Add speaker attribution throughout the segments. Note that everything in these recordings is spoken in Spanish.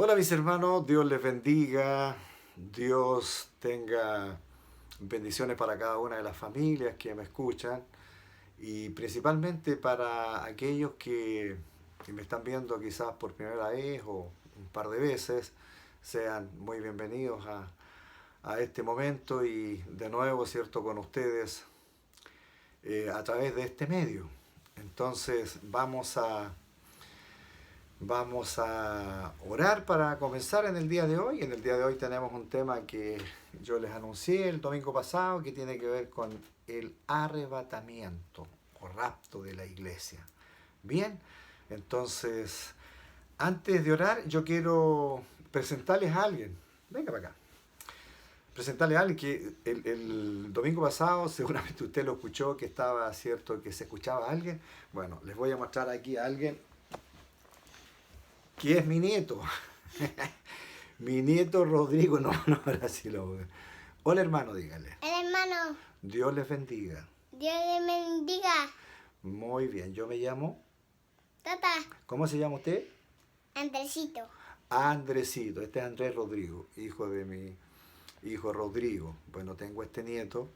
Speaker 1: Hola mis hermanos, Dios les bendiga, Dios tenga bendiciones para cada una de las familias que me escuchan y principalmente para aquellos que me están viendo quizás por primera vez o un par de veces, sean muy bienvenidos a este momento y de nuevo, ¿cierto?, con ustedes a través de este medio. Entonces Vamos a orar para comenzar en el día de hoy. En el día de hoy tenemos un tema que yo les anuncié el domingo pasado que tiene que ver con el arrebatamiento o rapto de la iglesia. Bien, entonces, antes de orar, yo quiero presentarles a alguien. Venga para acá. Presentarles a alguien que el domingo pasado, seguramente usted lo escuchó, que estaba cierto que se escuchaba a alguien. Bueno, les voy a mostrar aquí a alguien que es mi nieto. Mi nieto Rodrigo, no, ahora sí lo voy. Hola hermano, dígale.
Speaker 2: El hermano,
Speaker 1: Dios les bendiga.
Speaker 2: Dios le bendiga.
Speaker 1: Muy bien, yo me llamo.
Speaker 2: Tata,
Speaker 1: ¿Cómo se llama usted?
Speaker 2: Andresito.
Speaker 1: Andresito. Este es Andrés Rodrigo, hijo de mi hijo Rodrigo. Bueno, tengo este nieto,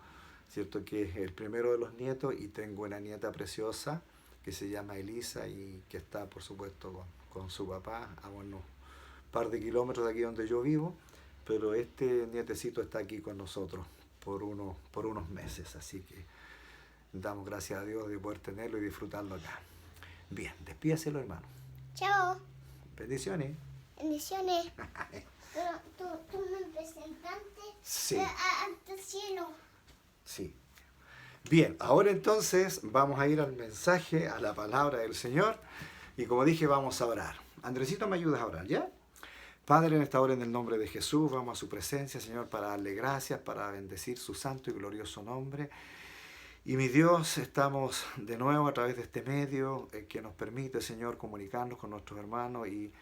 Speaker 1: ¿cierto? Que es el primero de los nietos y tengo una nieta preciosa que se llama Elisa y que está, por supuesto, con su papá a unos par de kilómetros de aquí donde yo vivo, pero este nietecito está aquí con nosotros por unos meses, así que damos gracias a Dios de poder tenerlo y disfrutarlo acá. Bien, despídaselo hermano.
Speaker 2: Chao.
Speaker 1: Bendiciones.
Speaker 2: Bendiciones. Pero tú me presentaste
Speaker 1: Sí,
Speaker 2: ante el cielo.
Speaker 1: sí. Bien, ahora entonces vamos a ir al mensaje, a la palabra del Señor, y como dije, vamos a orar. Andresito, ¿me ayudas a orar, ya? Padre, en esta hora, en el nombre de Jesús, vamos a su presencia, Señor, para darle gracias, para bendecir su santo y glorioso nombre. Y mi Dios, estamos de nuevo a través de este medio que nos permite, Señor, comunicarnos con nuestros hermanos y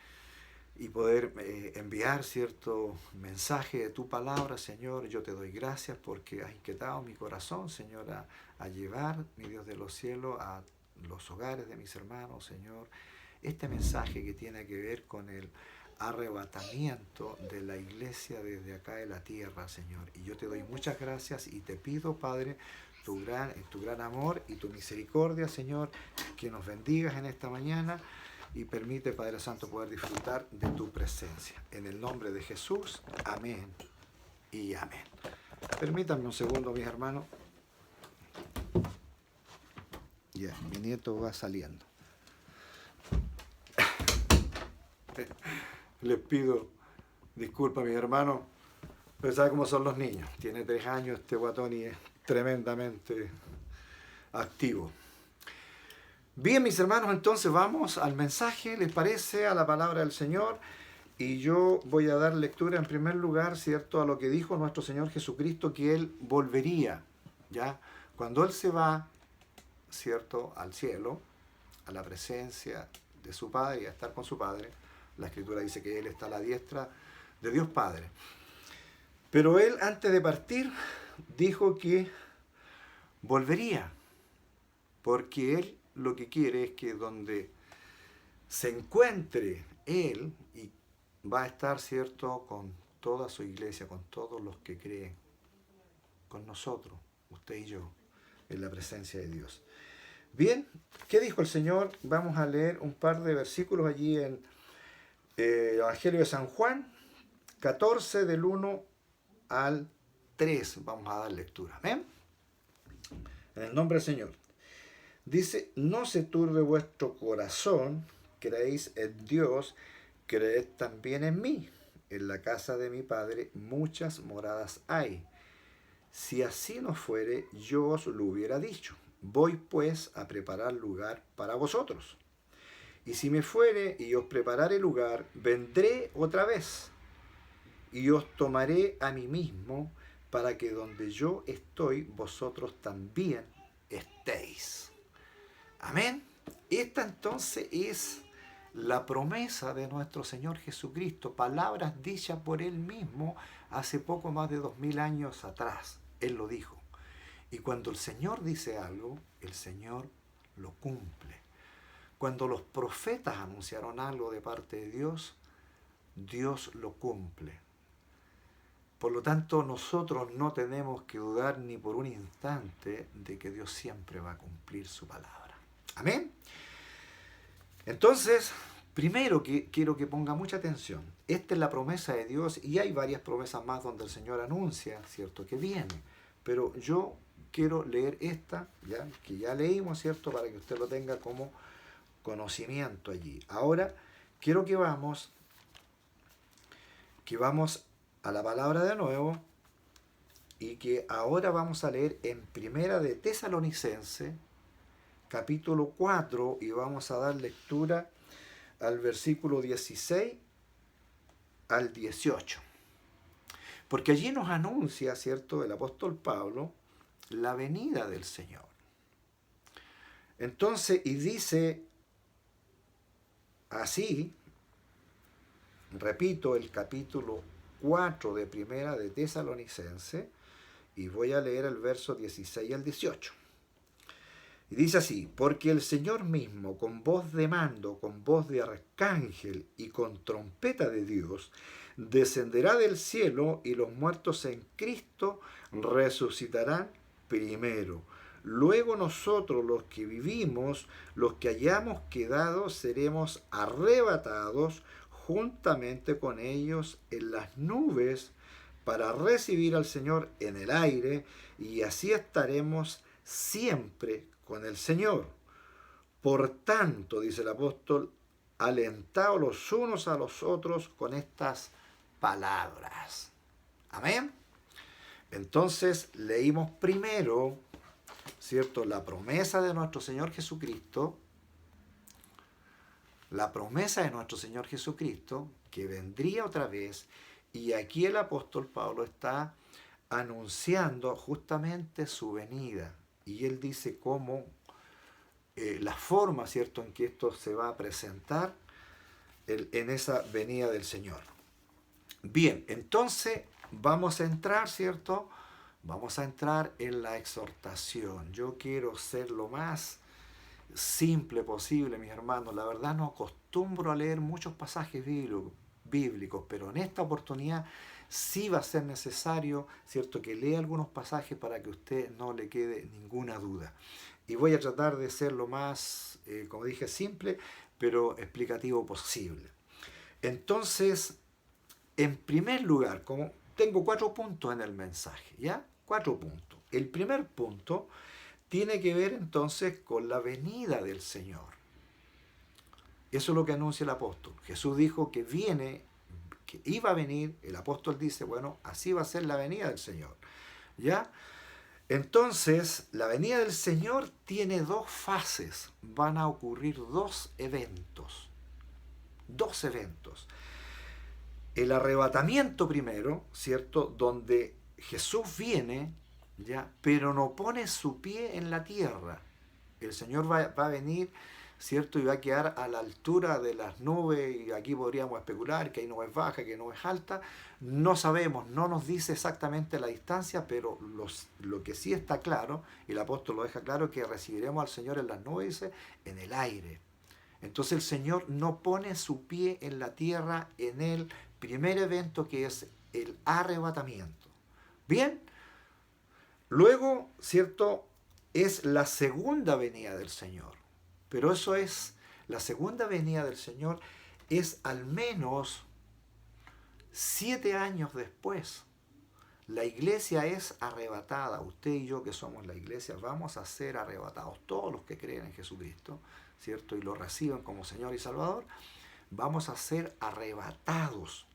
Speaker 1: poder enviar cierto mensaje de tu palabra, Señor. Yo te doy gracias porque has inquietado mi corazón, Señor, a llevar, mi Dios de los cielos, a los hogares de mis hermanos, Señor, este mensaje que tiene que ver con el arrebatamiento de la iglesia desde acá de la tierra, Señor. Y yo te doy muchas gracias y te pido, Padre, tu gran amor y tu misericordia, Señor, que nos bendigas en esta mañana y permite, Padre Santo, poder disfrutar de tu presencia. En el nombre de Jesús, amén y amén. Permítanme un segundo, mis hermanos. Ya, mi nieto va saliendo. Les pido disculpas, mis hermanos, pero sabe cómo son los niños. Tiene 3 años este guatón y es tremendamente activo. Bien, mis hermanos, entonces vamos al mensaje, ¿les parece? A la palabra del Señor. Y yo voy a dar lectura en primer lugar, ¿cierto?, a lo que dijo nuestro Señor Jesucristo, que Él volvería, ¿ya? Cuando Él se va, ¿cierto?, al cielo, a la presencia de su Padre y a estar con su Padre. La Escritura dice que Él está a la diestra de Dios Padre. Pero Él, antes de partir, dijo que volvería, porque Él lo que quiere es que donde se encuentre Él, y va a estar, ¿cierto?, con toda su iglesia, con todos los que creen, con nosotros, usted y yo, en la presencia de Dios. Bien, ¿qué dijo el Señor? Vamos a leer un par de versículos allí en el Evangelio de San Juan, 14 del 1 al 3. Vamos a dar lectura. ¿Amén? En el nombre del Señor. Dice, no se turbe vuestro corazón, creéis en Dios, creed también en mí. En la casa de mi Padre muchas moradas hay. Si así no fuere, yo os lo hubiera dicho. Voy pues a preparar lugar para vosotros. Y si me fuere y os preparare lugar, vendré otra vez y os tomaré a mí mismo, para que donde yo estoy, vosotros también estéis. Amén. Esta entonces es la promesa de nuestro Señor Jesucristo, palabras dichas por Él mismo hace poco más de 2000 años atrás. Él lo dijo. Y cuando el Señor dice algo, el Señor lo cumple. Cuando los profetas anunciaron algo de parte de Dios Dios lo cumple. Por lo tanto, nosotros no tenemos que dudar ni por un instante de que Dios siempre va a cumplir su palabra. Amén. Entonces, primero que quiero que ponga mucha atención. Esta es la promesa de Dios y hay varias promesas más donde el Señor anuncia, ¿cierto?, que viene. Pero yo quiero leer esta, ¿ya?, que ya leímos, ¿cierto?, para que usted lo tenga como conocimiento allí. Ahora, quiero que vamos a la palabra de nuevo y que ahora vamos a leer en Primera de Tesalonicenses, capítulo 4, y vamos a dar lectura al versículo 16 al 18. Porque allí nos anuncia, ¿cierto?, el apóstol Pablo, la venida del Señor. Entonces, y dice así, repito, el capítulo 4 de Primera de Tesalonicenses, y voy a leer el verso 16 al 18. Y dice así: porque el Señor mismo, con voz de mando, con voz de arcángel y con trompeta de Dios, descenderá del cielo, y los muertos en Cristo resucitarán primero. Luego nosotros, los que vivimos, los que hayamos quedado, seremos arrebatados juntamente con ellos en las nubes para recibir al Señor en el aire, y así estaremos siempre con el Señor. Por tanto, dice el apóstol, alentaos los unos a los otros con estas palabras. Amén. Entonces leímos primero, ¿cierto?, la promesa de nuestro Señor Jesucristo, que vendría otra vez, y aquí el apóstol Pablo está anunciando justamente su venida, y él dice cómo la forma, ¿cierto?, en que esto se va a presentar en esa venida del Señor. Bien, entonces vamos a entrar, ¿cierto?, vamos a entrar en la exhortación. Yo quiero ser lo más simple posible, mis hermanos. La verdad no acostumbro a leer muchos pasajes bíblicos, pero en esta oportunidad sí va a ser necesario, ¿cierto?, que lea algunos pasajes para que a usted no le quede ninguna duda. Y voy a tratar de ser lo más, como dije, simple, pero explicativo posible. Entonces, en primer lugar, como tengo 4 puntos en el mensaje, ¿ya? 4 puntos. El primer punto tiene que ver entonces con la venida del Señor. Eso es lo que anuncia el apóstol. Jesús dijo que viene, que iba a venir. El apóstol dice, bueno, así va a ser la venida del Señor. ¿Ya? Entonces, la venida del Señor tiene 2 fases. Van a ocurrir 2 eventos. 2 eventos. El arrebatamiento primero, ¿cierto?, donde Jesús viene, ¿ya?, pero no pone su pie en la tierra. El Señor va a venir, ¿cierto?, y va a quedar a la altura de las nubes, y aquí podríamos especular que hay nubes bajas, que nubes altas. No sabemos, no nos dice exactamente la distancia, pero lo que sí está claro, y el apóstol lo deja claro, que recibiremos al Señor en las nubes, dice, en el aire. Entonces el Señor no pone su pie en la tierra en el primer evento, que es el arrebatamiento. Bien, luego, ¿cierto?, es la segunda venida del Señor. Pero eso es, la segunda venida del Señor es al menos 7 años después. La iglesia es arrebatada. Usted y yo, que somos la iglesia, vamos a ser arrebatados. Todos los que creen en Jesucristo, ¿cierto?, y lo reciban como Señor y Salvador, vamos a ser arrebatados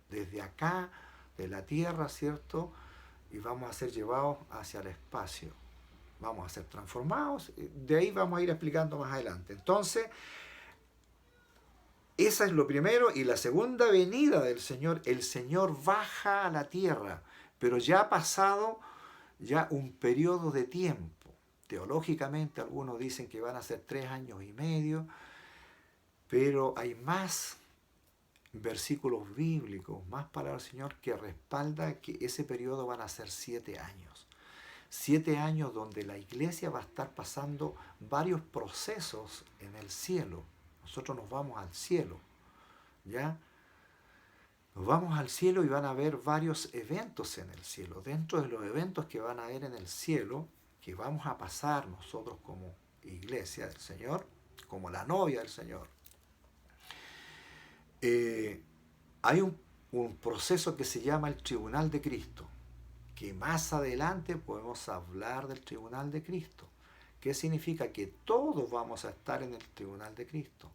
Speaker 1: desde acá, de la tierra, ¿cierto?, y vamos a ser llevados hacia el espacio. Vamos a ser transformados. De ahí vamos a ir explicando más adelante. Entonces, esa es lo primero. Y la segunda venida del Señor, el Señor baja a la tierra, pero ya ha pasado ya un periodo de tiempo. Teológicamente algunos dicen que van a ser 3 años y medio, pero hay más versículos bíblicos, más palabras del Señor que respalda que ese periodo van a ser 7 años. 7 años donde la iglesia va a estar pasando varios procesos en el cielo. Nosotros nos vamos al cielo, ¿ya? Nos vamos al cielo y van a haber varios eventos en el cielo. Dentro de los eventos que van a haber en el cielo, que vamos a pasar nosotros como iglesia del Señor, como la novia del Señor, hay un proceso que se llama el Tribunal de Cristo, que más adelante podemos hablar del Tribunal de Cristo. ¿Qué significa? Que todos vamos a estar en el Tribunal de Cristo,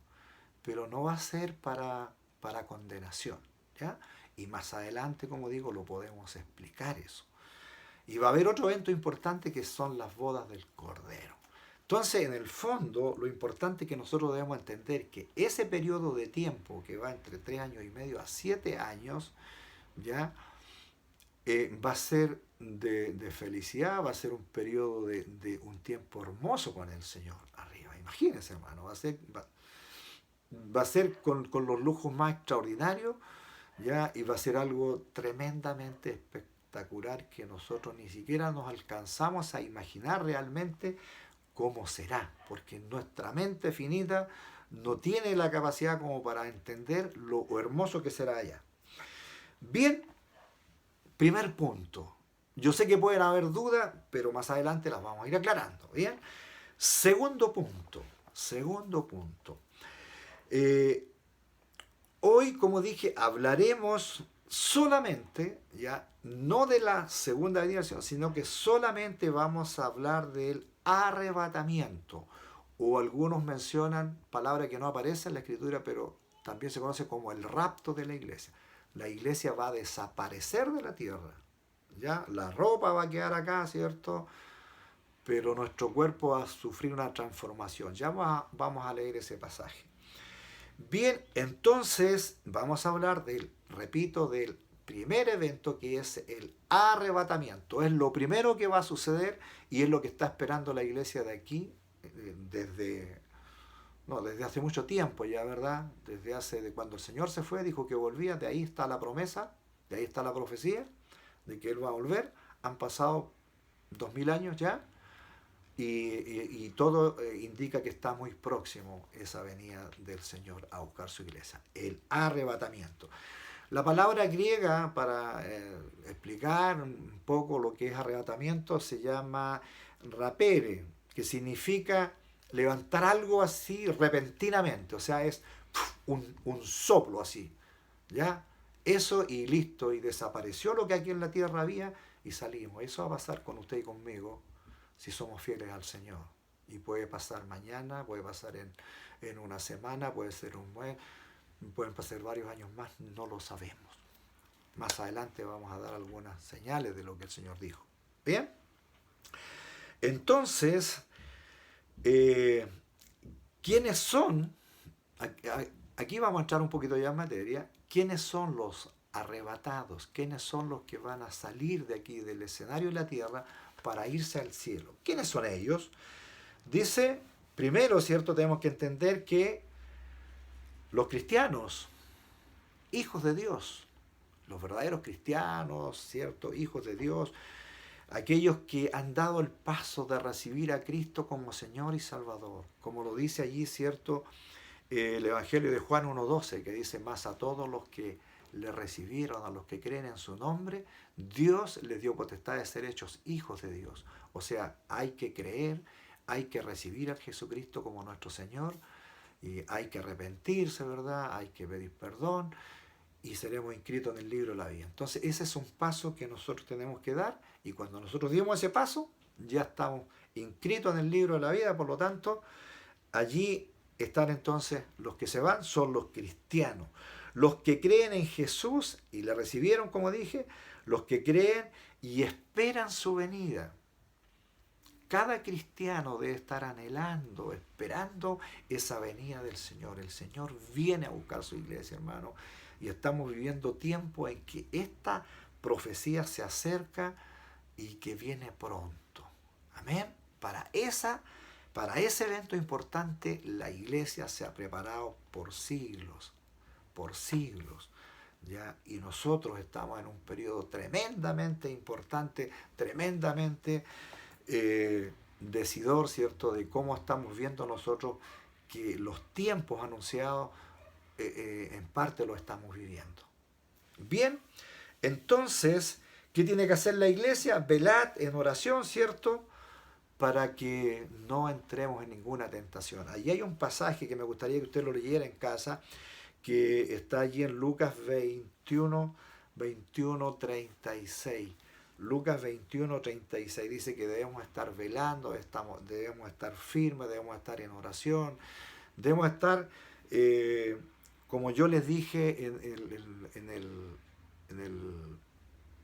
Speaker 1: pero no va a ser para condenación, ¿ya? Y más adelante, como digo, lo podemos explicar eso. Y va a haber otro evento importante que son las bodas del Cordero. Entonces, en el fondo, lo importante que nosotros debemos entender que ese periodo de tiempo que va entre 3 años y medio a 7 años, ¿ya? Va a ser de felicidad, va a ser un periodo de un tiempo hermoso con el Señor arriba. Imagínense, hermano, va a ser con los lujos más extraordinarios, ¿ya? Y va a ser algo tremendamente espectacular que nosotros ni siquiera nos alcanzamos a imaginar realmente cómo será, porque nuestra mente finita no tiene la capacidad como para entender lo hermoso que será allá. Bien, primer punto. Yo sé que pueden haber dudas, pero más adelante las vamos a ir aclarando. ¿Bien? Segundo punto. Hoy, como dije, hablaremos solamente, ya, no de la segunda venida, sino que solamente vamos a hablar del arrebatamiento. O algunos mencionan palabra que no aparece en la Escritura, pero también se conoce como el rapto de la iglesia. La iglesia va a desaparecer de la tierra. ¿Ya? La ropa va a quedar acá, ¿cierto? Pero nuestro cuerpo va a sufrir una transformación. Ya vamos a leer ese pasaje. Bien, entonces vamos a hablar repito, del primer evento, que es el arrebatamiento. Es lo primero que va a suceder y es lo que está esperando la iglesia de aquí desde hace mucho tiempo ya, ¿verdad? De cuando el Señor se fue, dijo que volvía, de ahí está la promesa, de ahí está la profecía de que Él va a volver. Han pasado 2000 años ya y todo indica que está muy próximo esa venida del Señor a buscar su iglesia, el arrebatamiento. La palabra griega, para explicar un poco lo que es arrebatamiento, se llama rapere, que significa levantar algo así repentinamente, o sea, es un soplo así, ¿ya? Eso y listo, y desapareció lo que aquí en la tierra había y salimos. Eso va a pasar con usted y conmigo si somos fieles al Señor. Y puede pasar mañana, puede pasar en una semana, puede ser un mes, pueden pasar varios años más, no lo sabemos. Más adelante vamos a dar algunas señales de lo que el Señor dijo. ¿Bien? Entonces, ¿quiénes son? Aquí vamos a entrar un poquito ya en materia. ¿Quiénes son los arrebatados? ¿Quiénes son los que van a salir de aquí, del escenario de la tierra, para irse al cielo? ¿Quiénes son ellos? Dice, primero, ¿cierto? Tenemos que entender que los cristianos, hijos de Dios, los verdaderos cristianos, ¿cierto? Hijos de Dios, aquellos que han dado el paso de recibir a Cristo como Señor y Salvador, como lo dice allí, ¿cierto? El Evangelio de Juan 1:12, que dice, más a todos los que le recibieron, a los que creen en su nombre, Dios les dio potestad de ser hechos hijos de Dios. O sea, hay que creer, hay que recibir a Jesucristo como nuestro Señor, y hay que arrepentirse, ¿verdad? Hay que pedir perdón, y seremos inscritos en el libro de la vida. Entonces, ese es un paso que nosotros tenemos que dar, y cuando nosotros dimos ese paso, ya estamos inscritos en el libro de la vida. Por lo tanto, allí están entonces los que se van, son los cristianos, los que creen en Jesús y le recibieron, como dije, los que creen y esperan su venida. Cada cristiano debe estar anhelando, esperando esa venida del Señor. El Señor viene a buscar su iglesia, hermano, y estamos viviendo tiempo en que esta profecía se acerca y que viene pronto. Amén. Para ese evento importante, la iglesia se ha preparado por siglos, ¿ya? Y nosotros estamos en un periodo tremendamente importante, tremendamente decidor, ¿cierto?, de cómo estamos viendo nosotros que los tiempos anunciados en parte lo estamos viviendo. Bien, entonces, ¿qué tiene que hacer la iglesia? Velad en oración, ¿cierto? Para que no entremos en ninguna tentación. Allí hay un pasaje que me gustaría que usted lo leyera en casa, que está allí en Lucas 21, 21, 36. Lucas 21, 36 dice que debemos estar velando, debemos estar firmes, debemos estar en oración, debemos estar, como yo les dije en el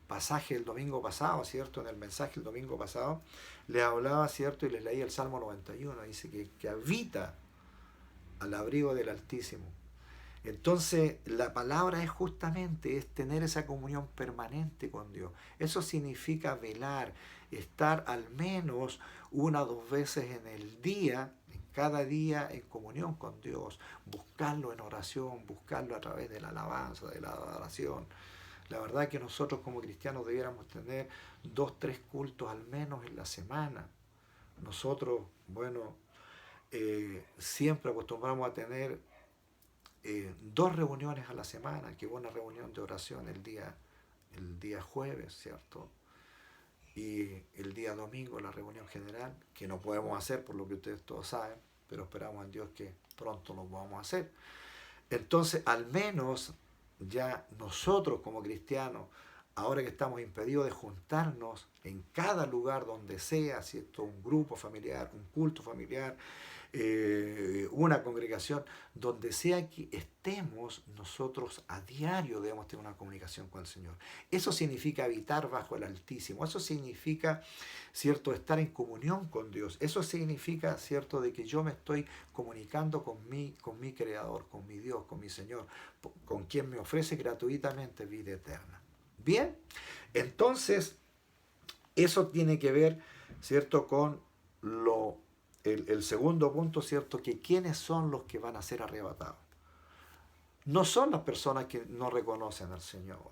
Speaker 1: pasaje el domingo pasado, ¿cierto? En el mensaje el domingo pasado, les hablaba, ¿cierto? Y les leí el Salmo 91, dice que habita al abrigo del Altísimo. Entonces, la palabra es justamente, es tener esa comunión permanente con Dios. Eso significa velar, estar al menos una o dos veces en el día, en cada día, en comunión con Dios, buscarlo en oración, buscarlo a través de la alabanza, de la adoración. La verdad que nosotros como cristianos debiéramos tener 2, 3 cultos al menos en la semana. Nosotros, bueno, siempre acostumbramos a tener 2 reuniones a la semana, que hubo una reunión de oración el día jueves, ¿cierto? Y el día domingo la reunión general, que no podemos hacer por lo que ustedes todos saben, pero esperamos en Dios que pronto lo podamos hacer. Entonces, al menos ya nosotros como cristianos, ahora que estamos impedidos de juntarnos en cada lugar donde sea, ¿cierto? Un grupo familiar, un culto familiar, una congregación, donde sea que estemos, nosotros a diario debemos tener una comunicación con el Señor. Eso significa habitar bajo el Altísimo, eso significa, ¿cierto?, estar en comunión con Dios, eso significa, ¿cierto?, de que yo me estoy comunicando con mi Creador, con mi Dios, con mi Señor, con quien me ofrece gratuitamente vida eterna. Bien, entonces, eso tiene que ver, ¿cierto?, con el segundo punto, ¿cierto?, que quiénes son los que van a ser arrebatados. No son las personas que no reconocen al Señor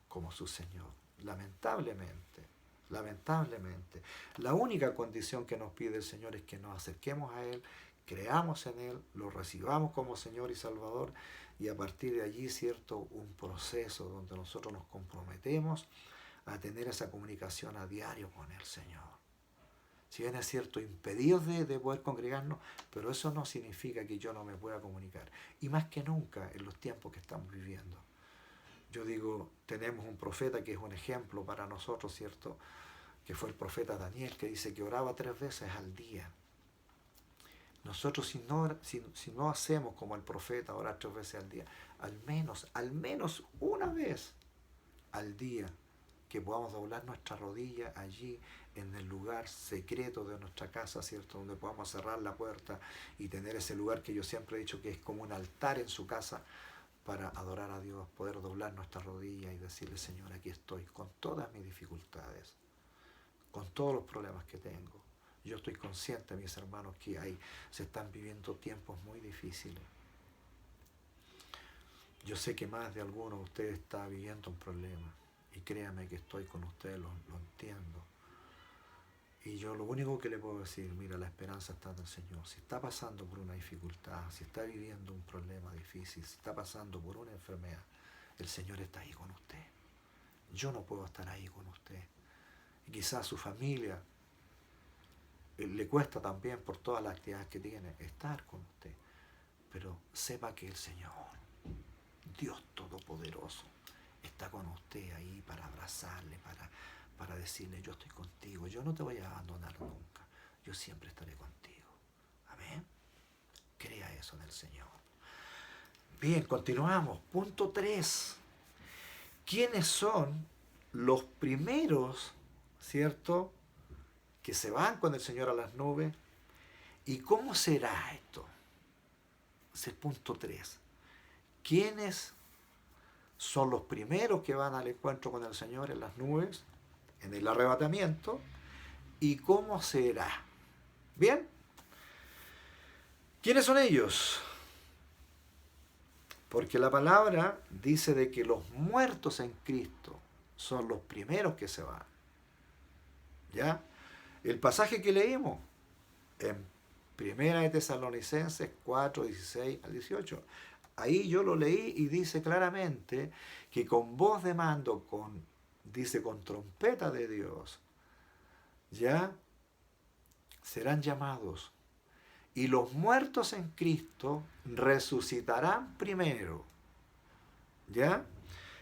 Speaker 1: como su Señor, lamentablemente. Lamentablemente. La única condición que nos pide el Señor es que nos acerquemos a Él, creamos en Él, lo recibamos como Señor y Salvador, y a partir de allí, ¿cierto?, un proceso donde nosotros nos comprometemos a tener esa comunicación a diario con el Señor. Si bien es cierto, impedidos de poder congregarnos, pero eso no significa que yo no me pueda comunicar. Y más que nunca en los tiempos que estamos viviendo. Yo digo, tenemos un profeta que es un ejemplo para nosotros, ¿cierto?, que fue el profeta Daniel, que dice que oraba 3 veces al día. Nosotros si no hacemos como el profeta, orar 3 veces al día, al menos una vez al día, que podamos doblar nuestra rodilla allí en el lugar secreto de nuestra casa, ¿cierto?, donde podamos cerrar la puerta y tener ese lugar que yo siempre he dicho que es como un altar en su casa para adorar a Dios, poder doblar nuestra rodilla y decirle, Señor, aquí estoy con todas mis dificultades, con todos los problemas que tengo. Yo estoy consciente, mis hermanos, que se están viviendo tiempos muy difíciles. Yo sé que más de alguno de ustedes está viviendo un problema. Y créame que estoy con ustedes, lo entiendo. Y yo lo único que le puedo decir, mira, la esperanza está en el Señor. Si está pasando por una dificultad, si está viviendo un problema difícil, si está pasando por una enfermedad, el Señor está ahí con usted. Yo no puedo estar ahí con usted. Y quizás su familia le cuesta también por todas las actividades que tiene estar con usted. Pero sepa que el Señor, Dios Todopoderoso, está con usted ahí para abrazarle, para decirle, yo estoy contigo, yo no te voy a abandonar nunca, yo siempre estaré contigo. Amén. Crea eso en el Señor. Bien, continuamos. Punto 3. ¿Quiénes son los primeros, ¿cierto?, que se van con el Señor a las nubes? ¿Y cómo será esto? Es el punto 3. ¿Quiénes son los primeros que van al encuentro con el Señor en las nubes, en el arrebatamiento? ¿Y cómo será? ¿Bien? ¿Quiénes son ellos? Porque la palabra dice de que los muertos en Cristo son los primeros que se van. ¿Ya? El pasaje que leímos en Primera de Tesalonicenses 4, 16 al 18. ahí yo lo leí y dice claramente que con voz de mando, dice con trompeta de Dios, ya serán llamados. Y los muertos en Cristo resucitarán primero. ¿Ya?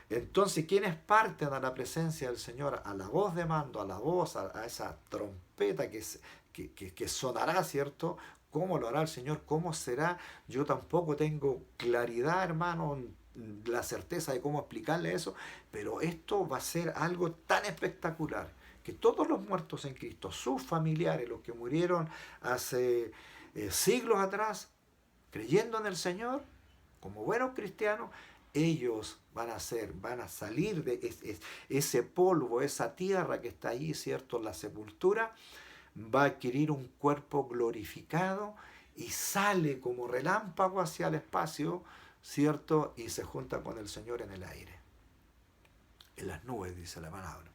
Speaker 1: Entonces, ¿quiénes parten a la presencia del Señor? A la voz de mando, a la voz, a esa trompeta que sonará, ¿cierto? ¿Cómo lo hará el Señor? ¿Cómo será? Yo tampoco tengo claridad, hermano, la certeza de cómo explicarle eso, pero esto va a ser algo tan espectacular que todos los muertos en Cristo, sus familiares, los que murieron hace siglos atrás, creyendo en el Señor, como buenos cristianos, ellos van a salir de ese polvo, esa tierra que está ahí, ¿cierto? La sepultura, va a adquirir un cuerpo glorificado y sale como relámpago hacia el espacio, ¿cierto? Y se junta con el Señor en el aire, en las nubes, dice la palabra.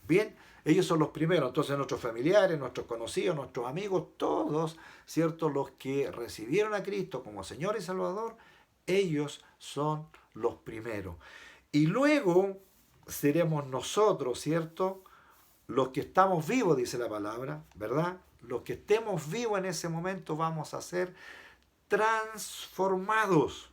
Speaker 1: Bien, ellos son los primeros, entonces nuestros familiares, nuestros conocidos, nuestros amigos, todos, ¿cierto? Los que recibieron a Cristo como Señor y Salvador, ellos son los primeros. Y luego seremos nosotros, ¿cierto? Los que estamos vivos, dice la palabra, ¿verdad? Los que estemos vivos en ese momento vamos a ser transformados.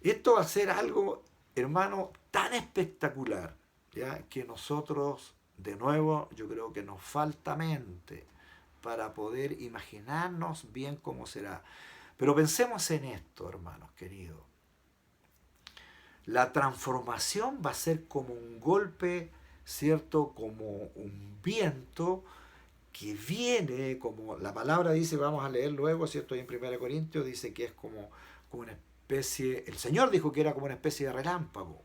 Speaker 1: Esto va a ser algo, hermano, tan espectacular, ¿ya? Que nosotros, de nuevo, yo creo que nos falta mente para poder imaginarnos bien cómo será. Pero pensemos en esto, hermanos queridos. La transformación va a ser como un golpe, ¿cierto? Como un viento que viene, como la palabra dice, vamos a leer luego, ¿cierto? Y en 1 Corintios dice que es como una especie, el Señor dijo que era como una especie de relámpago.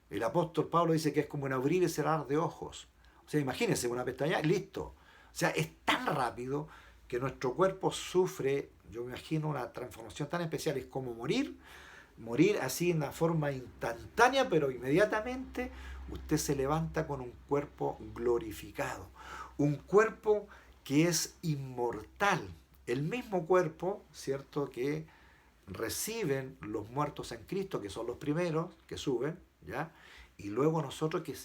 Speaker 1: El apóstol Pablo dice que es como un abrir y cerrar de ojos. O sea, imagínense, una pestaña, listo. O sea, es tan rápido que nuestro cuerpo sufre, yo me imagino, una transformación tan especial. Es como morir así en una forma instantánea, pero inmediatamente usted se levanta con un cuerpo glorificado. Un cuerpo que es inmortal. El mismo cuerpo, ¿cierto?, que reciben los muertos en Cristo, que son los primeros que suben, ¿ya? Y luego nosotros que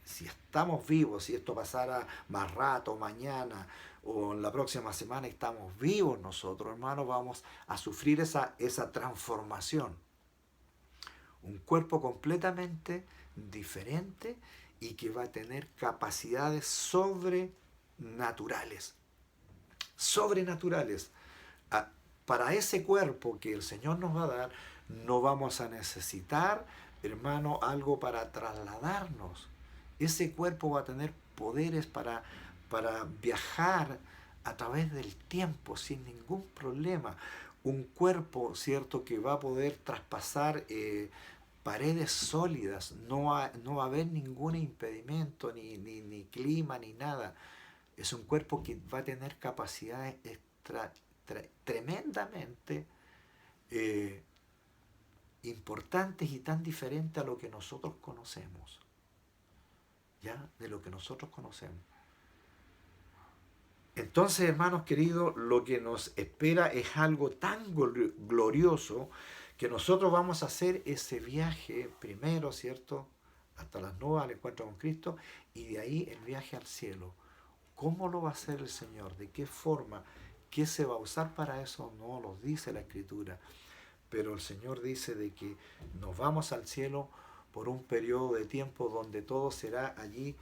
Speaker 1: si estamos vivos, si esto pasara más rato, mañana o en la próxima semana estamos vivos nosotros, hermanos, vamos a sufrir esa transformación. Un cuerpo completamente diferente y que va a tener capacidades sobrenaturales. Sobrenaturales. Para ese cuerpo que el Señor nos va a dar, no vamos a necesitar, hermano, algo para trasladarnos. Ese cuerpo va a tener poderes para viajar a través del tiempo sin ningún problema. Un cuerpo, ¿cierto?, que va a poder traspasar paredes sólidas. No va a haber ningún impedimento, ni clima, ni nada. Es un cuerpo que va a tener capacidades tremendamente importantes y tan diferentes a lo que nosotros conocemos. ¿Ya? De lo que nosotros conocemos. Entonces, hermanos queridos, lo que nos espera es algo tan glorioso que nosotros vamos a hacer ese viaje primero, ¿cierto?, hasta las nubes al encuentro con Cristo, y de ahí el viaje al cielo. ¿Cómo lo va a hacer el Señor? ¿De qué forma? ¿Qué se va a usar para eso? No lo dice la Escritura. Pero el Señor dice de que nos vamos al cielo por un periodo de tiempo donde todo será allí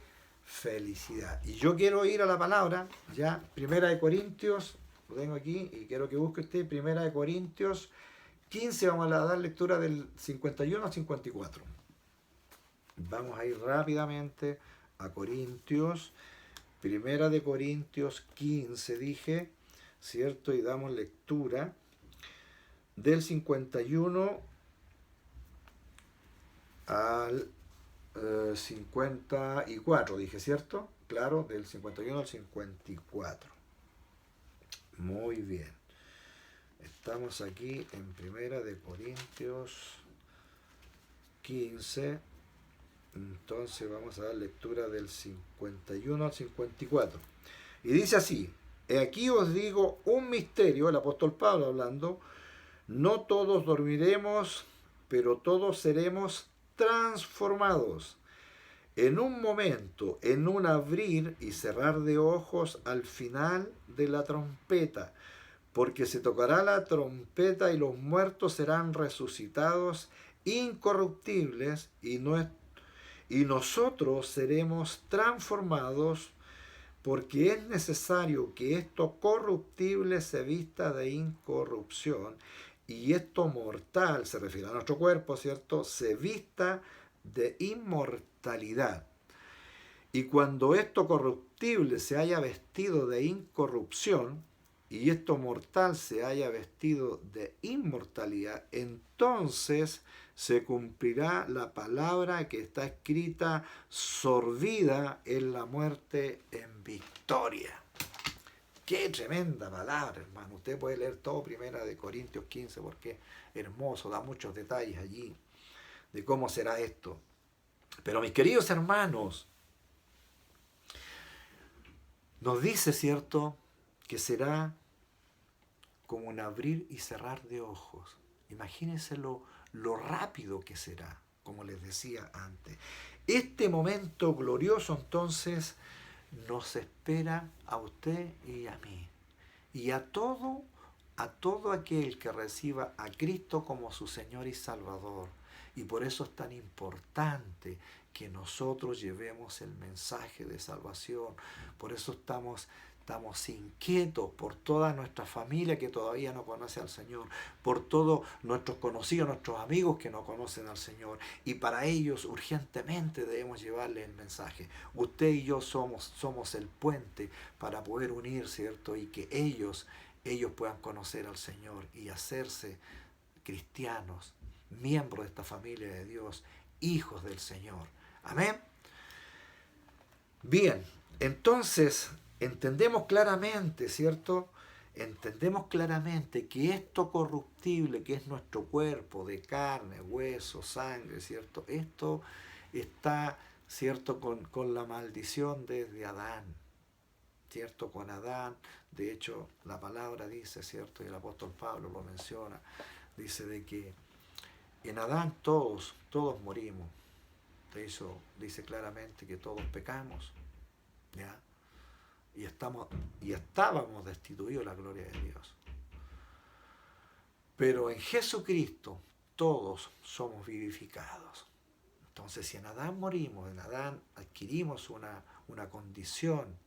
Speaker 1: felicidad. Y yo quiero ir a la palabra, ya, 1 Corintios, lo tengo aquí y quiero que busque usted 1 Corintios 15, vamos a dar lectura del 51 al 54. Vamos a ir rápidamente a Corintios, 1 Corintios 15 dije, ¿cierto? Y damos lectura del 51 al 54, dije, ¿cierto? Claro, del 51 al 54. Muy bien. Estamos aquí en 1 Corintios 15. Entonces vamos a dar lectura del 51 al 54. Y dice así: He aquí os digo un misterio, el apóstol Pablo hablando. No todos dormiremos, pero todos seremos transformados. En un momento, en un abrir y cerrar de ojos al final de la trompeta, porque se tocará la trompeta y los muertos serán resucitados incorruptibles y nosotros seremos transformados, porque es necesario que esto corruptible se vista de incorrupción y esto mortal, se refiere a nuestro cuerpo, ¿cierto?, se vista de inmortalidad. Y cuando esto corruptible se haya vestido de incorrupción y esto mortal se haya vestido de inmortalidad, entonces se cumplirá la palabra que está escrita: sorbida es la muerte en victoria. Qué tremenda palabra, hermano. Usted puede leer todo 1 Corintios 15 porque es hermoso, da muchos detalles allí de cómo será esto. Pero mis queridos hermanos, nos dice, ¿cierto?, que será como un abrir y cerrar de ojos. Imagínense lo rápido que será, como les decía antes. Este momento glorioso entonces nos espera a usted y a mí. Y a todo aquel que reciba a Cristo como su Señor y Salvador. Y por eso es tan importante que nosotros llevemos el mensaje de salvación. Por eso estamos inquietos por toda nuestra familia que todavía no conoce al Señor, por todos nuestros conocidos, nuestros amigos que no conocen al Señor. Y para ellos urgentemente debemos llevarles el mensaje. Usted y yo somos el puente para poder unir, ¿cierto? Y que ellos puedan conocer al Señor y hacerse cristianos, miembros de esta familia de Dios, hijos del Señor. Amén. Bien, entonces entendemos claramente, ¿cierto? Entendemos claramente que esto corruptible, que es nuestro cuerpo de carne, hueso, sangre, ¿cierto? Esto está, ¿cierto?, con la maldición desde Adán, ¿cierto? Con Adán, de hecho, la palabra dice, ¿cierto?, y el apóstol Pablo lo menciona, dice de que en Adán todos morimos. De eso dice claramente que todos pecamos, ¿ya? Y estábamos destituidos de la gloria de Dios. Pero en Jesucristo todos somos vivificados. Entonces, si en Adán morimos, en Adán adquirimos una condición,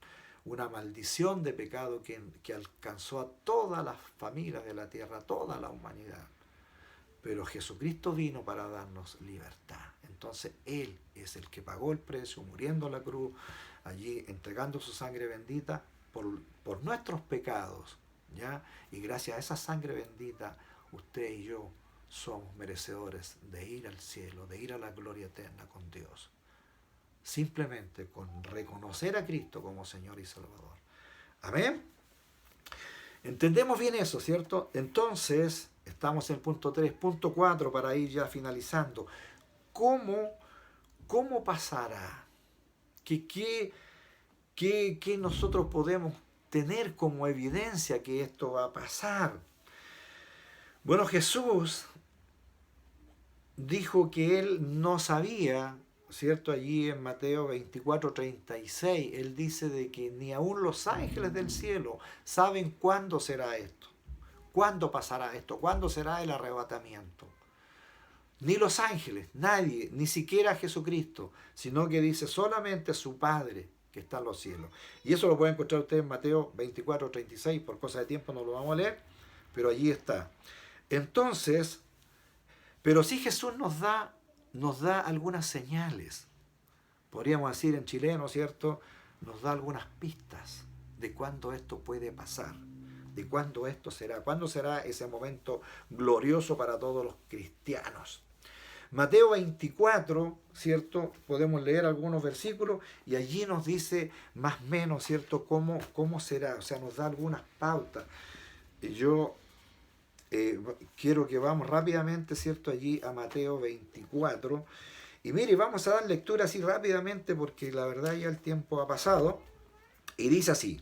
Speaker 1: una maldición de pecado que alcanzó a todas las familias de la tierra, a toda la humanidad. Pero Jesucristo vino para darnos libertad. Entonces Él es el que pagó el precio, muriendo en la cruz, allí entregando su sangre bendita por nuestros pecados, ¿ya? Y gracias a esa sangre bendita, usted y yo somos merecedores de ir al cielo, de ir a la gloria eterna con Dios. Simplemente con reconocer a Cristo como Señor y Salvador. Amén. Entendemos bien eso, ¿cierto? Entonces, estamos en el punto 3, punto 4, para ir ya finalizando. ¿Cómo pasará? ¿Qué nosotros podemos tener como evidencia que esto va a pasar? Bueno, Jesús dijo que Él no sabía, ¿cierto? Allí en Mateo 24:36, Él dice de que ni aun los ángeles del cielo saben cuándo será esto. ¿Cuándo pasará esto? ¿Cuándo será el arrebatamiento? Ni los ángeles, nadie, ni siquiera Jesucristo, sino que dice solamente su Padre que está en los cielos. Y eso lo pueden encontrar ustedes en Mateo 24:36, por cosa de tiempo no lo vamos a leer, pero allí está. Entonces, pero sí Jesús nos da algunas señales, podríamos decir en chileno, ¿cierto? Nos da algunas pistas de cuándo esto puede pasar, de cuándo esto será, cuándo será ese momento glorioso para todos los cristianos. Mateo 24, ¿cierto? Podemos leer algunos versículos y allí nos dice más o menos, ¿cierto?, cómo será, o sea, nos da algunas pautas. Yo quiero que vamos rápidamente, ¿cierto?, allí a Mateo 24. Y mire, vamos a dar lectura así rápidamente porque la verdad ya el tiempo ha pasado. Y dice así,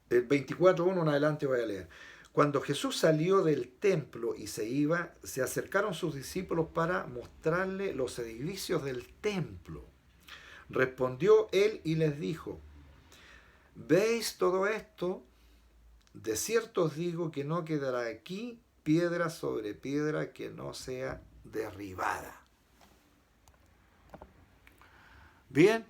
Speaker 1: el 24:1 en adelante voy a leer. Cuando Jesús salió del templo y se iba, se acercaron sus discípulos para mostrarle los edificios del templo. Respondió él y les dijo: ¿veis todo esto? De cierto os digo que no quedará aquí piedra sobre piedra que no sea derribada. Bien,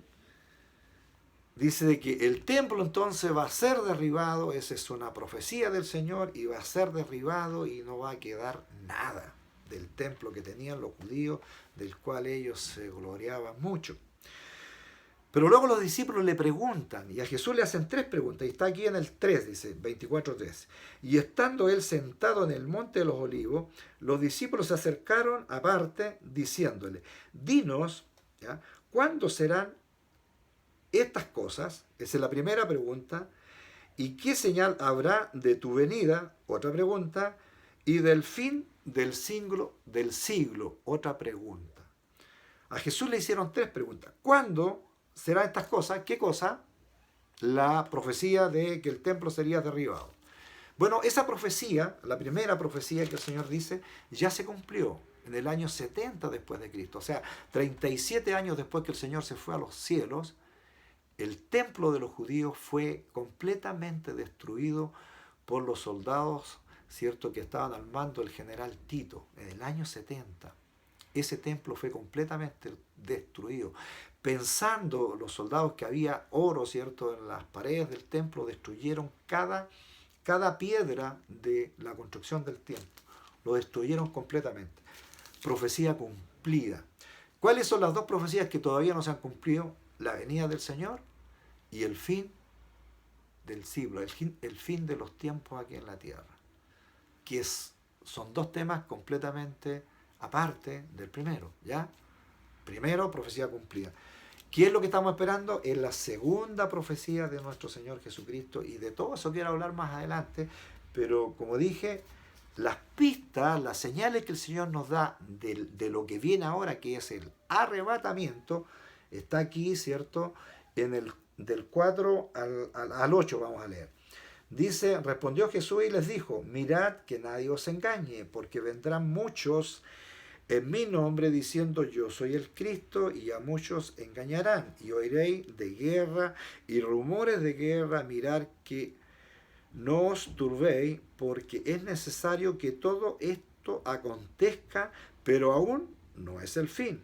Speaker 1: dice de que el templo entonces va a ser derribado, esa es una profecía del Señor, y va a ser derribado y no va a quedar nada del templo que tenían los judíos, del cual ellos se gloriaban mucho. Pero luego los discípulos le preguntan, y a Jesús le hacen 3 preguntas, y está aquí en el 3, dice, 24:3. Y estando él sentado en el monte de los olivos, los discípulos se acercaron aparte, diciéndole: dinos, ¿ya?, ¿cuándo serán estas cosas? Esa es la primera pregunta. ¿Y qué señal habrá de tu venida? Otra pregunta. Y del fin del siglo, otra pregunta. A Jesús le hicieron 3 preguntas. ¿Cuándo serán estas cosas? ¿Qué cosa? La profecía de que el templo sería derribado. Bueno, esa profecía, la primera profecía que el Señor dice, ya se cumplió en el año 70 después de Cristo. O sea, 37 años después que el Señor se fue a los cielos, el templo de los judíos fue completamente destruido por los soldados, ¿cierto?, que estaban al mando del general Tito en el año 70. Ese templo fue completamente destruido. Pensando los soldados que había oro, ¿cierto?, en las paredes del templo, destruyeron cada piedra de la construcción del templo. Lo destruyeron completamente. Profecía cumplida. ¿Cuáles son las 2 profecías que todavía no se han cumplido? La venida del Señor y el fin del siglo, el fin de los tiempos aquí en la tierra. Que son 2 temas completamente aparte del primero, ¿ya? Primero, profecía cumplida. ¿Qué es lo que estamos esperando? Es la segunda profecía de nuestro Señor Jesucristo, y de todo eso quiero hablar más adelante, pero como dije, las pistas, las señales que el Señor nos da de lo que viene ahora, que es el arrebatamiento, está aquí, ¿cierto? Del 4 al 8 vamos a leer. Dice: respondió Jesús y les dijo: mirad que nadie os engañe, porque vendrán muchos en mi nombre diciendo yo soy el Cristo, y a muchos engañarán, y oiréis de guerra y rumores de guerra. Mirad que no os turbéis, porque es necesario que todo esto acontezca, pero aún no es el fin,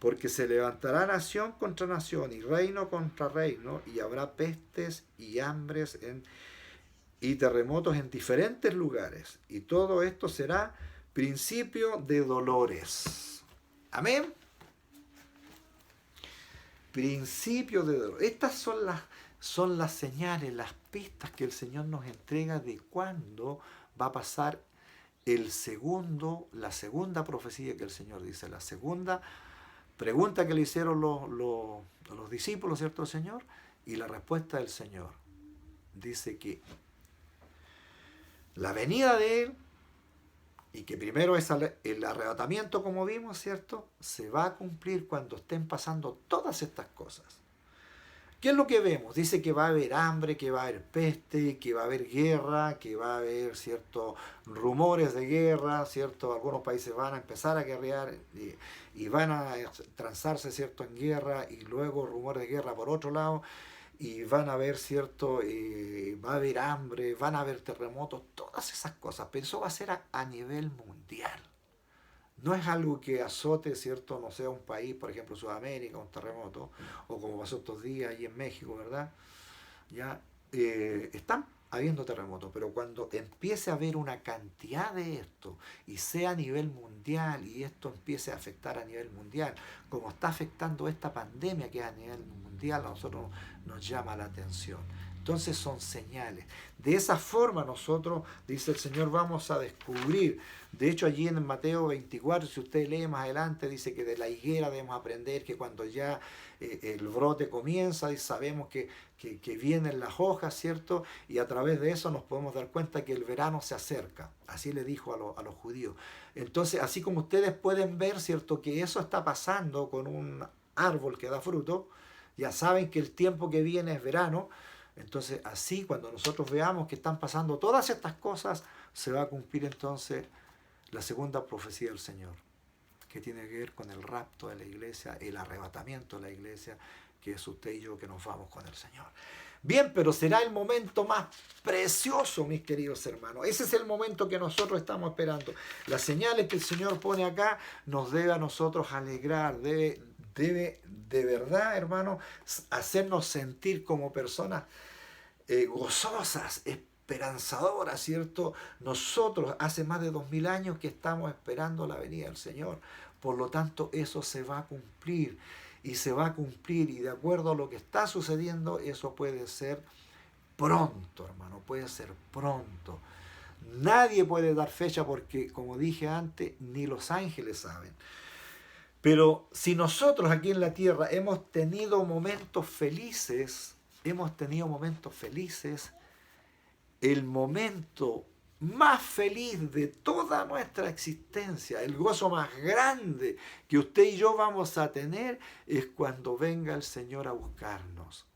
Speaker 1: porque se levantará nación contra nación y reino contra reino, y habrá pestes y hambres y terremotos en diferentes lugares, y todo esto será principio de dolores. Amén. Principio de dolores. Estas son las señales, las pistas que el Señor nos entrega de cuándo va a pasar la segunda profecía que el Señor dice, la segunda pregunta que le hicieron los discípulos, ¿cierto, Señor? Y la respuesta del Señor dice que la venida de Él, y que primero es el arrebatamiento, como vimos, ¿cierto?, se va a cumplir cuando estén pasando todas estas cosas. ¿Qué es lo que vemos? Dice que va a haber hambre, que va a haber peste, que va a haber guerra, que va a haber, ¿cierto?, rumores de guerra, ¿cierto? Algunos países van a empezar a guerrear y van a transarse, ¿cierto?, en guerra, y luego rumores de guerra por otro lado, y van a haber, ¿cierto?, va a haber hambre, van a haber terremotos, todas esas cosas. Pero eso va a ser a nivel mundial. No es algo que azote, ¿cierto?, no sea un país, por ejemplo, Sudamérica, un terremoto, o como pasó estos días ahí en México, ¿verdad? Ya están habiendo terremotos, pero cuando empiece a haber una cantidad de esto, y sea a nivel mundial, y esto empiece a afectar a nivel mundial, como está afectando esta pandemia que es a nivel mundial, a nosotros nos llama la atención. Entonces son señales. De esa forma nosotros, dice el Señor, vamos a descubrir. De hecho, allí en Mateo 24, si usted lee más adelante, dice que de la higuera debemos aprender que cuando ya el brote comienza, y sabemos que vienen las hojas, ¿cierto? Y a través de eso nos podemos dar cuenta que el verano se acerca. Así le dijo a los judíos. Entonces, así como ustedes pueden ver, ¿cierto?, que eso está pasando con un árbol que da fruto, ya saben que el tiempo que viene es verano. Entonces, así cuando nosotros veamos que están pasando todas estas cosas, se va a cumplir entonces la segunda profecía del Señor, que tiene que ver con el rapto de la iglesia, el arrebatamiento de la iglesia, que es usted y yo que nos vamos con el Señor. Bien, pero será el momento más precioso, mis queridos hermanos. Ese es el momento que nosotros estamos esperando. Las señales que el Señor pone acá nos debe a nosotros alegrar, debe de verdad, hermano, hacernos sentir como personas gozosas, esperanzadoras, ¿cierto? Nosotros hace más de 2000 años que estamos esperando la venida del Señor. Por lo tanto, eso se va a cumplir. Y se va a cumplir, y de acuerdo a lo que está sucediendo, eso puede ser pronto, hermano, puede ser pronto. Nadie puede dar fecha porque, como dije antes, ni los ángeles saben. Pero si nosotros aquí en la tierra hemos tenido momentos felices, el momento más feliz de toda nuestra existencia, el gozo más grande que usted y yo vamos a tener es cuando venga el Señor a buscarnos.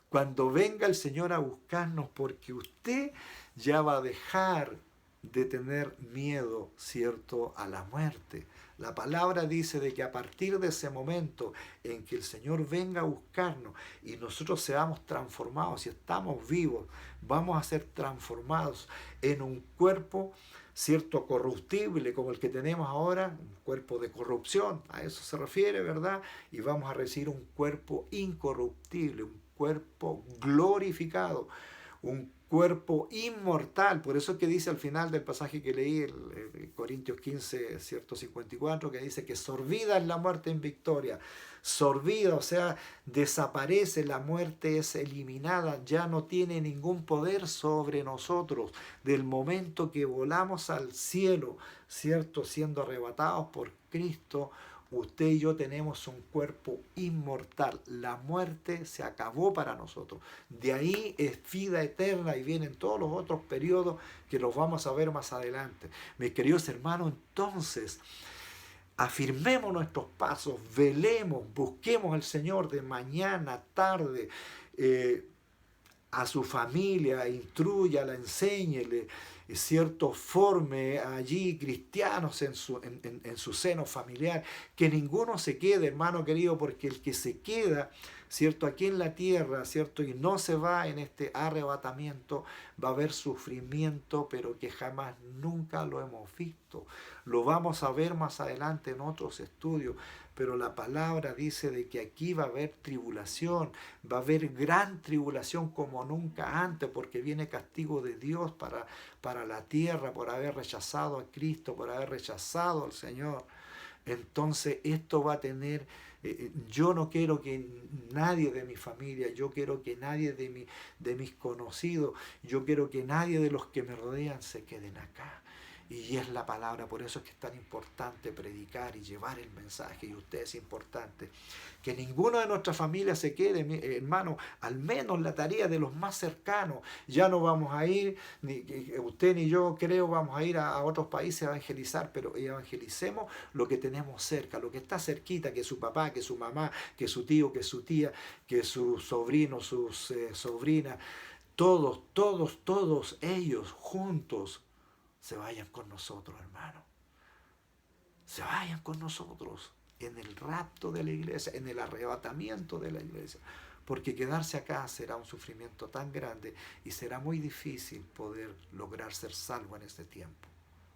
Speaker 1: Cuando venga el Señor a buscarnos, porque usted ya va a dejar de tener miedo, ¿cierto?, a la muerte. La palabra dice de que a partir de ese momento en que el Señor venga a buscarnos y nosotros seamos transformados, si estamos vivos, vamos a ser transformados en un cuerpo, ¿cierto?, corruptible como el que tenemos ahora, un cuerpo de corrupción, a eso se refiere, ¿verdad? Y vamos a recibir un cuerpo incorruptible, un cuerpo glorificado, un cuerpo inmortal. Por eso es que dice al final del pasaje que leí, el Corintios 15, cierto, 54, que dice que sorbida es la muerte en victoria. Sorbida, o sea, desaparece, la muerte es eliminada, ya no tiene ningún poder sobre nosotros. Del momento que volamos al cielo, cierto, siendo arrebatados por Cristo, usted y yo tenemos un cuerpo inmortal. La muerte se acabó para nosotros. De ahí es vida eterna y vienen todos los otros periodos que los vamos a ver más adelante. Mis queridos hermanos, entonces, afirmemos nuestros pasos, velemos, busquemos al Señor de mañana, tarde, a su familia, instrúyala, enséñele, ¿cierto?, forme allí cristianos en su seno familiar, que ninguno se quede, hermano querido, porque el que se queda, ¿cierto?, aquí en la tierra, ¿cierto?, y no se va en este arrebatamiento, va a haber sufrimiento, pero que jamás, nunca lo hemos visto. Lo vamos a ver más adelante en otros estudios, pero la palabra dice de que aquí va a haber tribulación, va a haber gran tribulación como nunca antes, porque viene castigo de Dios para la tierra por haber rechazado a Cristo, por haber rechazado al Señor. Entonces esto va a tener, yo no quiero que nadie de mi familia, yo quiero que nadie de mis conocidos, yo quiero que nadie de los que me rodean se queden acá. Y es la palabra, por eso es que es tan importante predicar y llevar el mensaje, y usted es importante. Que ninguno de nuestra familia se quede, hermano, al menos la tarea de los más cercanos. Ya no vamos a ir, ni usted ni yo creo, vamos a ir a otros países a evangelizar, pero evangelicemos lo que tenemos cerca, lo que está cerquita, que su papá, que su mamá, que su tío, que su tía, que su sobrino, sus sobrinas, todos ellos juntos se vayan con nosotros, hermano. Se vayan con nosotros en el rapto de la iglesia, en el arrebatamiento de la iglesia. Porque quedarse acá será un sufrimiento tan grande y será muy difícil poder lograr ser salvo en este tiempo.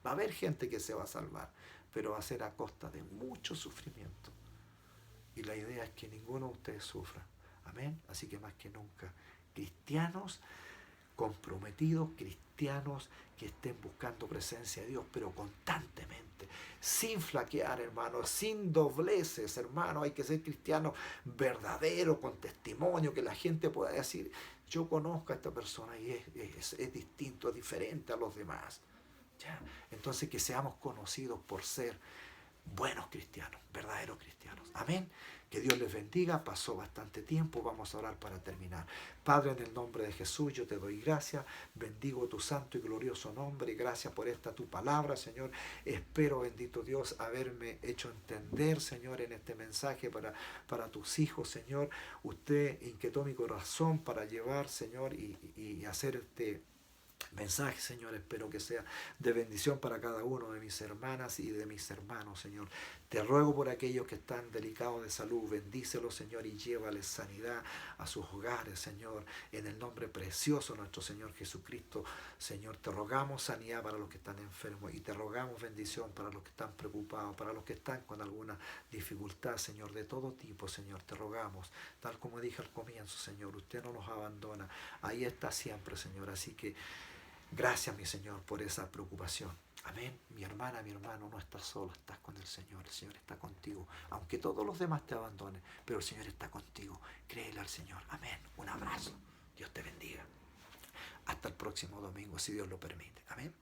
Speaker 1: Va a haber gente que se va a salvar, pero va a ser a costa de mucho sufrimiento. Y la idea es que ninguno de ustedes sufra. Amén. Así que más que nunca, cristianos comprometidos, cristianos que estén buscando presencia de Dios, pero constantemente, sin flaquear, hermano, sin dobleces, hermano. Hay que ser cristianos verdaderos, con testimonio, que la gente pueda decir, yo conozco a esta persona y es distinto, es diferente a los demás. ¿Ya? Entonces que seamos conocidos por ser buenos cristianos, verdaderos cristianos. Amén. Que Dios les bendiga. Pasó bastante tiempo. Vamos a orar para terminar. Padre, en el nombre de Jesús, yo te doy gracias. Bendigo tu santo y glorioso nombre. Gracias por esta tu palabra, Señor. Espero, bendito Dios, haberme hecho entender, Señor, en este mensaje para tus hijos, Señor. Usted inquietó mi corazón para llevar, Señor, y hacer mensaje, Señor, espero que sea de bendición para cada uno de mis hermanas y de mis hermanos, Señor. Te ruego por aquellos que están delicados de salud, bendícelos, Señor, y llévales sanidad a sus hogares, Señor, en el nombre precioso de nuestro Señor Jesucristo. Señor, te rogamos sanidad para los que están enfermos y te rogamos bendición para los que están preocupados, para los que están con alguna dificultad, Señor, de todo tipo, Señor, te rogamos, tal como dije al comienzo, Señor, usted no nos abandona, ahí está siempre, Señor, así que gracias, mi Señor, por esa preocupación. Amén. Mi hermana, mi hermano, no estás solo, estás con el Señor está contigo. Aunque todos los demás te abandonen, pero el Señor está contigo. Créele al Señor. Amén. Un abrazo. Dios te bendiga. Hasta el próximo domingo, si Dios lo permite. Amén.